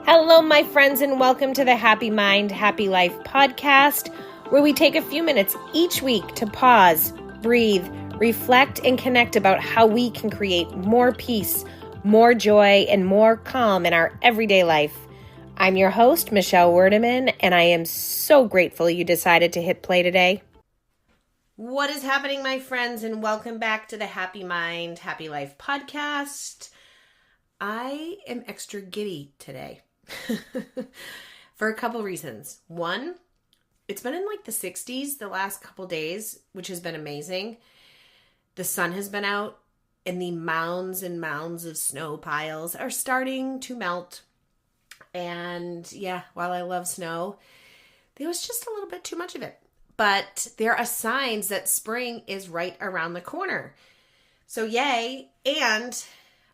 Hello, my friends, and welcome to the Happy Mind, Happy Life podcast, where we take a few minutes each week to pause, breathe, reflect, and connect about how we can create more peace, more joy, and more calm in our everyday life. I'm your host, Michelle Woerdeman, and I am so grateful you decided to hit play today. What is happening, my friends, and welcome back to the Happy Mind, Happy Life podcast. I am extra giddy today for a couple reasons. One, it's been in like the 60s the last couple days, which has been amazing. The sun has been out and the mounds and mounds of snow piles are starting to melt. And yeah, while I love snow, there was just a little bit too much of it. But there are signs that spring is right around the corner. So yay. And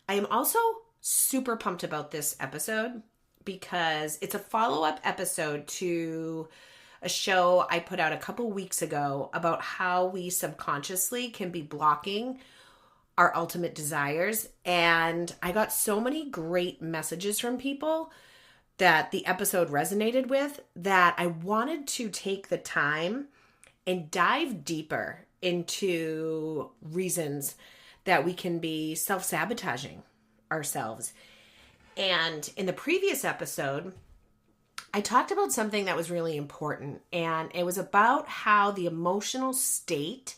I am also super pumped about this episode because it's a follow-up episode to a show I put out a couple weeks ago about how we subconsciously can be blocking our ultimate desires. And I got so many great messages from people that the episode resonated with that I wanted to take the time and dive deeper into reasons that we can be self-sabotaging ourselves. And in the previous episode, I talked about something that was really important, and it was about how the emotional state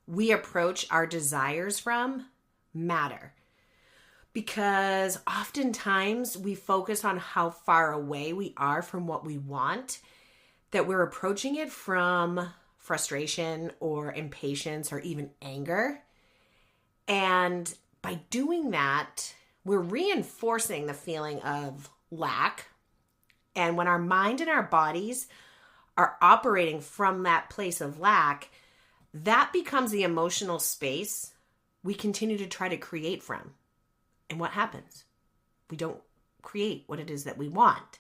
we approach our desires from matter. Because oftentimes we focus on how far away we are from what we want, that we're approaching it from frustration or impatience or even anger. And by doing that, we're reinforcing the feeling of lack. And when our mind and our bodies are operating from that place of lack, that becomes the emotional space we continue to try to create from. And what happens? We don't create what it is that we want.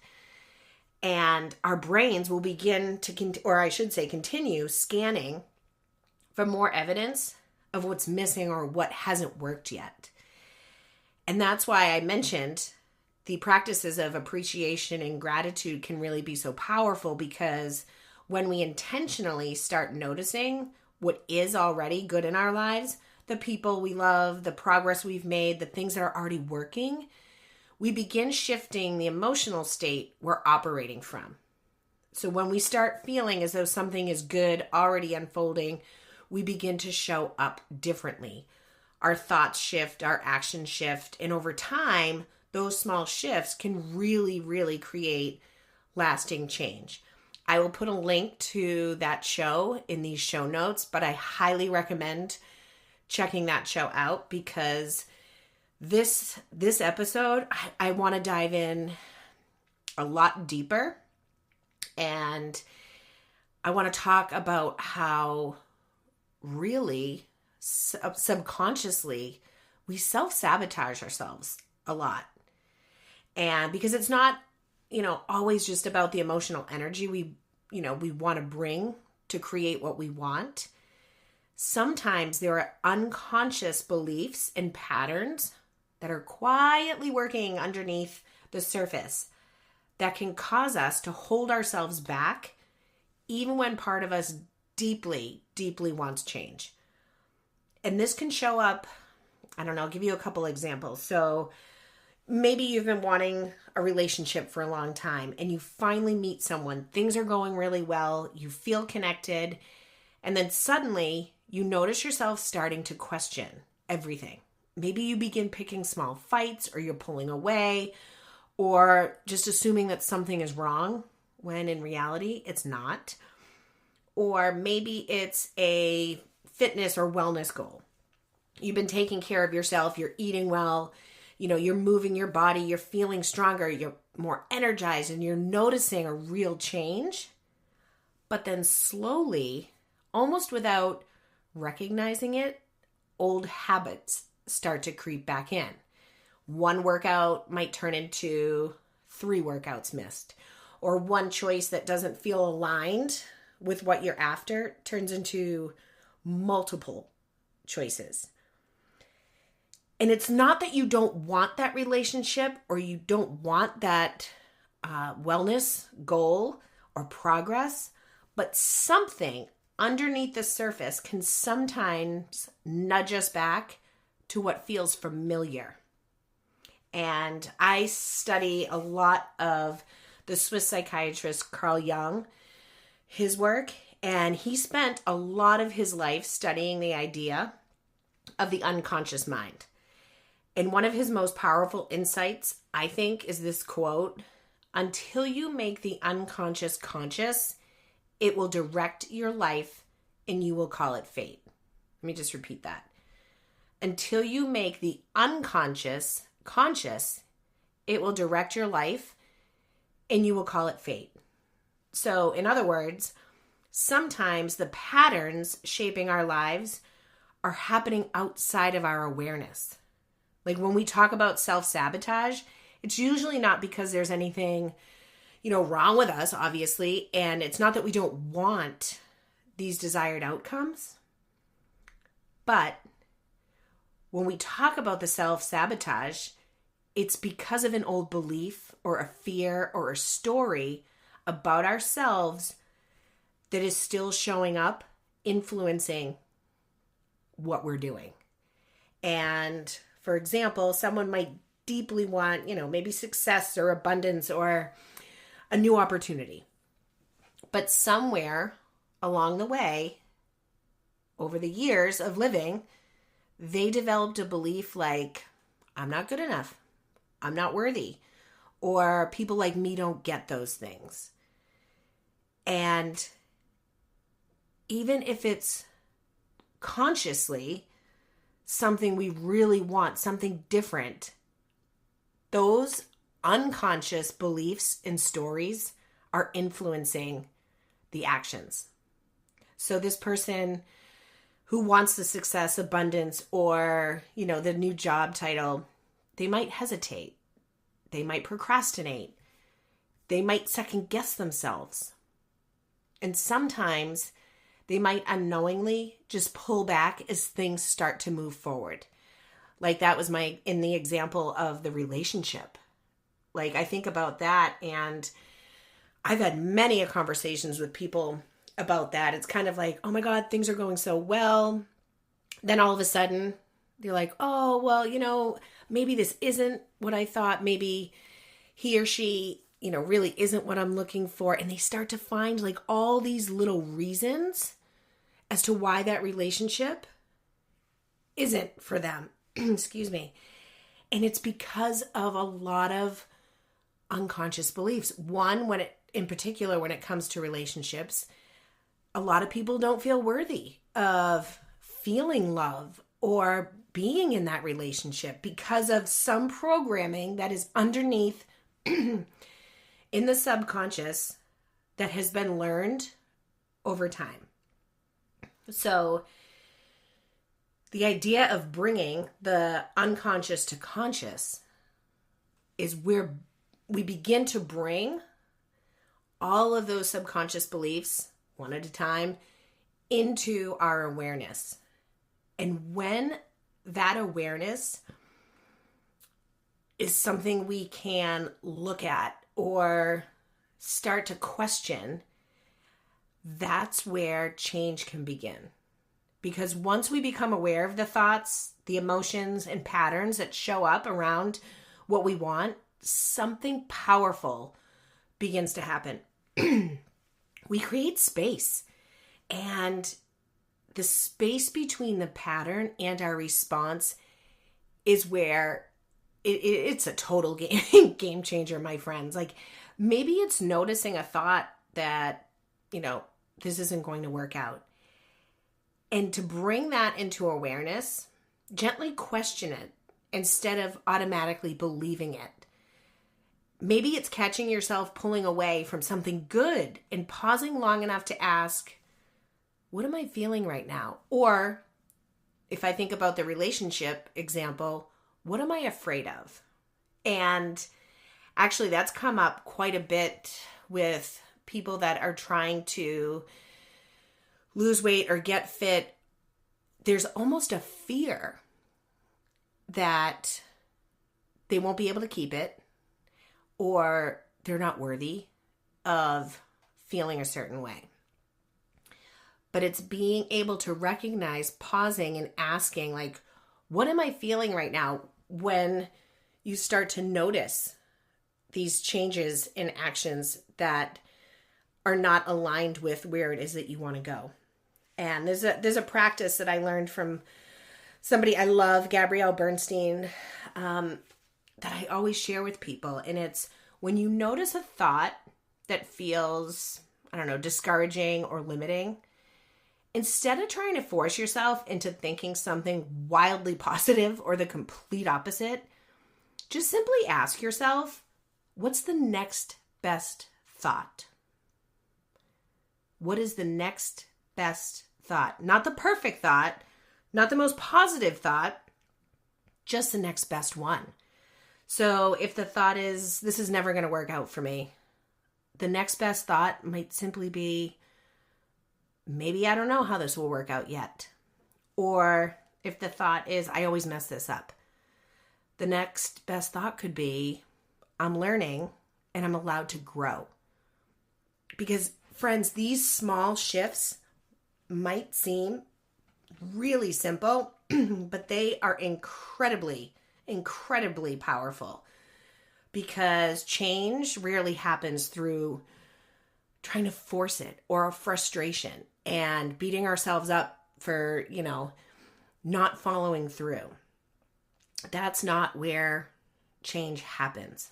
And our brains will begin to, continue scanning for more evidence of what's missing or what hasn't worked yet. And that's why I mentioned the practices of appreciation and gratitude can really be so powerful, because when we intentionally start noticing what is already good in our lives, the people we love, the progress we've made, the things that are already working, we begin shifting the emotional state we're operating from. So when we start feeling as though something is good, already unfolding, we begin to show up differently. Our thoughts shift, our actions shift, and over time, those small shifts can really, really create lasting change. I will put a link to that show in these show notes, but I highly recommend checking that show out, because this episode, I want to dive in a lot deeper, and I want to talk about how really subconsciously we self-sabotage ourselves a lot. And because it's not, always just about the emotional energy we want to bring to create what we want. Sometimes there are unconscious beliefs and patterns that are quietly working underneath the surface that can cause us to hold ourselves back, even when part of us deeply, deeply wants change. And this can show up, I'll give you a couple examples. So maybe you've been wanting a relationship for a long time and you finally meet someone. Things are going really well. You feel connected. And then suddenly you notice yourself starting to question everything. Maybe you begin picking small fights, or you're pulling away, or just assuming that something is wrong when in reality it's not. Or maybe it's a fitness or wellness goal. You've been taking care of yourself, you're eating well, you're moving your body, you're feeling stronger, you're more energized, and you're noticing a real change. But then slowly, almost without recognizing it, old habits start to creep back in. One workout might turn into 3 workouts missed, or one choice that doesn't feel aligned with what you're after turns into multiple choices. And it's not that you don't want that relationship or you don't want that wellness goal or progress, but something underneath the surface can sometimes nudge us back to what feels familiar. And I study a lot of the Swiss psychiatrist Carl Jung, his work, and he spent a lot of his life studying the idea of the unconscious mind. And one of his most powerful insights, I think, is this quote: "Until you make the unconscious conscious, it will direct your life and you will call it fate." Let me just repeat that. Until you make the unconscious conscious, it will direct your life and you will call it fate. So, in other words, sometimes the patterns shaping our lives are happening outside of our awareness. Like when we talk about self-sabotage, it's usually not because there's anything, wrong with us, obviously. And it's not that we don't want these desired outcomes. But when we talk about the self-sabotage, it's because of an old belief or a fear or a story about ourselves that is still showing up, influencing what we're doing. And for example, someone might deeply want, maybe success or abundance or a new opportunity. But somewhere along the way, over the years of living, they developed a belief like, I'm not good enough, I'm not worthy, or people like me don't get those things. And even if it's consciously something we really want, something different, those unconscious beliefs and stories are influencing the actions. So this person who wants the success, abundance, or, the new job title, they might hesitate. They might procrastinate. They might second guess themselves. And sometimes they might unknowingly just pull back as things start to move forward. Like that was in the example of the relationship. Like I think about that, and I've had many conversations with people about that. It's kind of like, oh my God, things are going so well. Then all of a sudden they're like, oh, well, maybe this isn't what I thought. Maybe he or she, really isn't what I'm looking for. And they start to find like all these little reasons as to why that relationship isn't for them. Excuse me. And it's because of a lot of unconscious beliefs. One, in particular, when it comes to relationships, a lot of people don't feel worthy of feeling love or being in that relationship because of some programming that is underneath in the subconscious that has been learned over time. So the idea of bringing the unconscious to conscious is where we begin to bring all of those subconscious beliefs, one at a time, into our awareness. And when that awareness is something we can look at or start to question, that's where change can begin. Because once we become aware of the thoughts, the emotions, and patterns that show up around what we want, something powerful begins to happen. We create space. And the space between the pattern and our response is where it's a total game changer, my friends. Like maybe it's noticing a thought that, this isn't going to work out. And to bring that into awareness, gently question it instead of automatically believing it. Maybe it's catching yourself pulling away from something good and pausing long enough to ask, what am I feeling right now? Or if I think about the relationship example, what am I afraid of? And actually that's come up quite a bit with people that are trying to lose weight or get fit. There's almost a fear that they won't be able to keep it, or they're not worthy of feeling a certain way. But it's being able to recognize, pausing and asking, like, what am I feeling right now when you start to notice these changes in actions that are not aligned with where it is that you want to go. And there's a practice that I learned from somebody I love, Gabrielle Bernstein, that I always share with people. And it's when you notice a thought that feels, discouraging or limiting, instead of trying to force yourself into thinking something wildly positive or the complete opposite, just simply ask yourself, what's the next best thought? What is the next best thought? Not the perfect thought, not the most positive thought, just the next best one. So if the thought is, this is never going to work out for me, the next best thought might simply be, maybe I don't know how this will work out yet. Or if the thought is, I always mess this up, the next best thought could be, I'm learning and I'm allowed to grow. Because friends, these small shifts might seem really simple, but they are incredibly, incredibly powerful, because change rarely happens through trying to force it or a frustration and beating ourselves up for, not following through. That's not where change happens.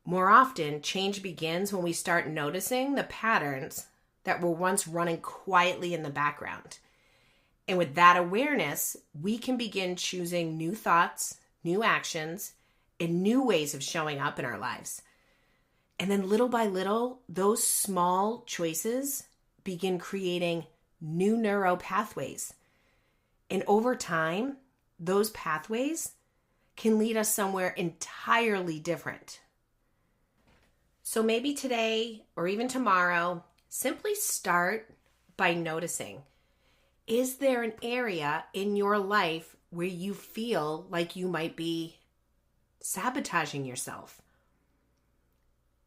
More often, change begins when we start noticing the patterns that were once running quietly in the background. And with that awareness, we can begin choosing new thoughts, new actions, and new ways of showing up in our lives. And then little by little, those small choices begin creating new neural pathways. And over time, those pathways can lead us somewhere entirely different. So maybe today or even tomorrow, simply start by noticing, is there an area in your life where you feel like you might be sabotaging yourself?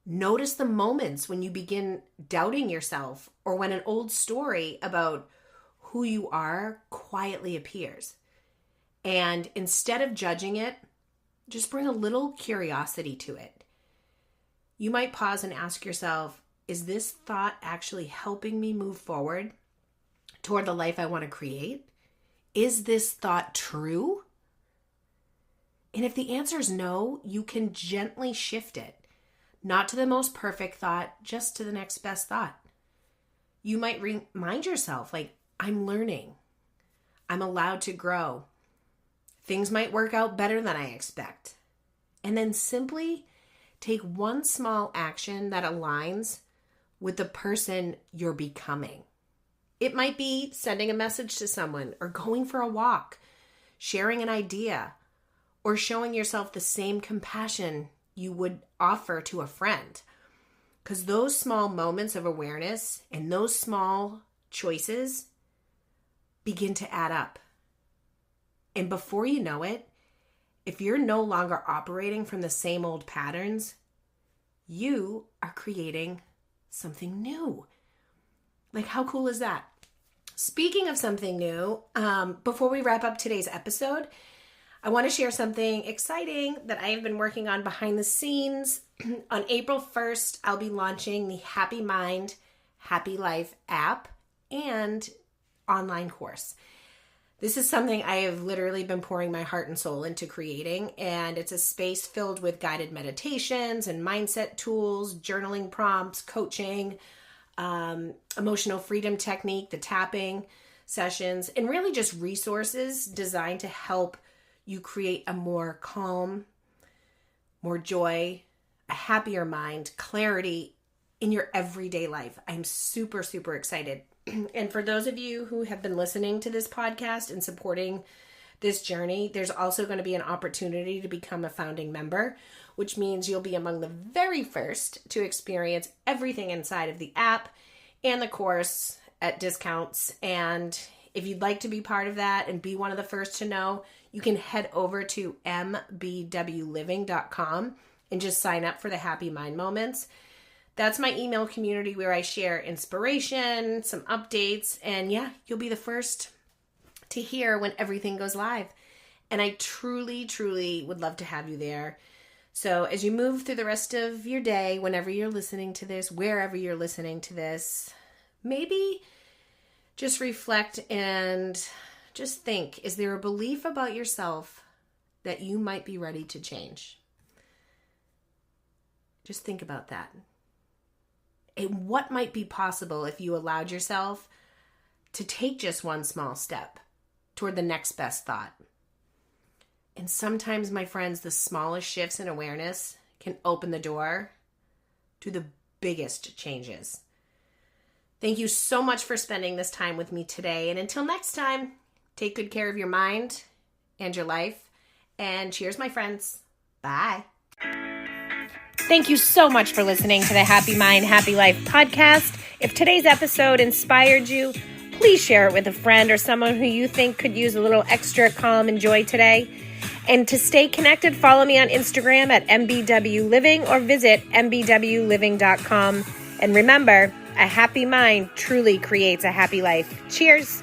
Notice the moments when you begin doubting yourself, or when an old story about who you are quietly appears. And instead of judging it, just bring a little curiosity to it. You might pause and ask yourself, is this thought actually helping me move forward toward the life I want to create? Is this thought true? And if the answer is no, you can gently shift it. Not to the most perfect thought, just to the next best thought. You might remind yourself, like, I'm learning. I'm allowed to grow. Things might work out better than I expect. And then simply take one small action that aligns with the person you're becoming. It might be sending a message to someone, or going for a walk, sharing an idea, or showing yourself the same compassion you would offer to a friend. Because those small moments of awareness and those small choices begin to add up. And before you know it, if you're no longer operating from the same old patterns, you are creating something new. Like, how cool is that? Speaking of something new, before we wrap up today's episode, I want to share something exciting that I have been working on behind the scenes. On April 1st, I'll be launching the Happy Mind, Happy Life app and online course. This is something I have literally been pouring my heart and soul into creating, and it's a space filled with guided meditations and mindset tools, journaling prompts, coaching, emotional freedom technique, the tapping sessions, and really just resources designed to help you create a more calm, more joy, a happier mind, clarity in your everyday life. I'm super, super excited. And for those of you who have been listening to this podcast and supporting this journey, there's also going to be an opportunity to become a founding member, which means you'll be among the very first to experience everything inside of the app and the course at discounts. And if you'd like to be part of that and be one of the first to know, you can head over to mbwliving.com and just sign up for the Happy Mind Moments. That's my email community where I share inspiration, some updates, and yeah, you'll be the first to hear when everything goes live. And I truly, truly would love to have you there. So as you move through the rest of your day, whenever you're listening to this, wherever you're listening to this, maybe just reflect and just think, is there a belief about yourself that you might be ready to change? Just think about that. And what might be possible if you allowed yourself to take just one small step toward the next best thought? And sometimes, my friends, the smallest shifts in awareness can open the door to the biggest changes. Thank you so much for spending this time with me today. And until next time, take good care of your mind and your life. And cheers, my friends. Bye. Thank you so much for listening to the Happy Mind, Happy Life podcast. If today's episode inspired you, please share it with a friend or someone who you think could use a little extra calm and joy today. And to stay connected, follow me on Instagram at mbwliving or visit mbwliving.com. And remember, a happy mind truly creates a happy life. Cheers.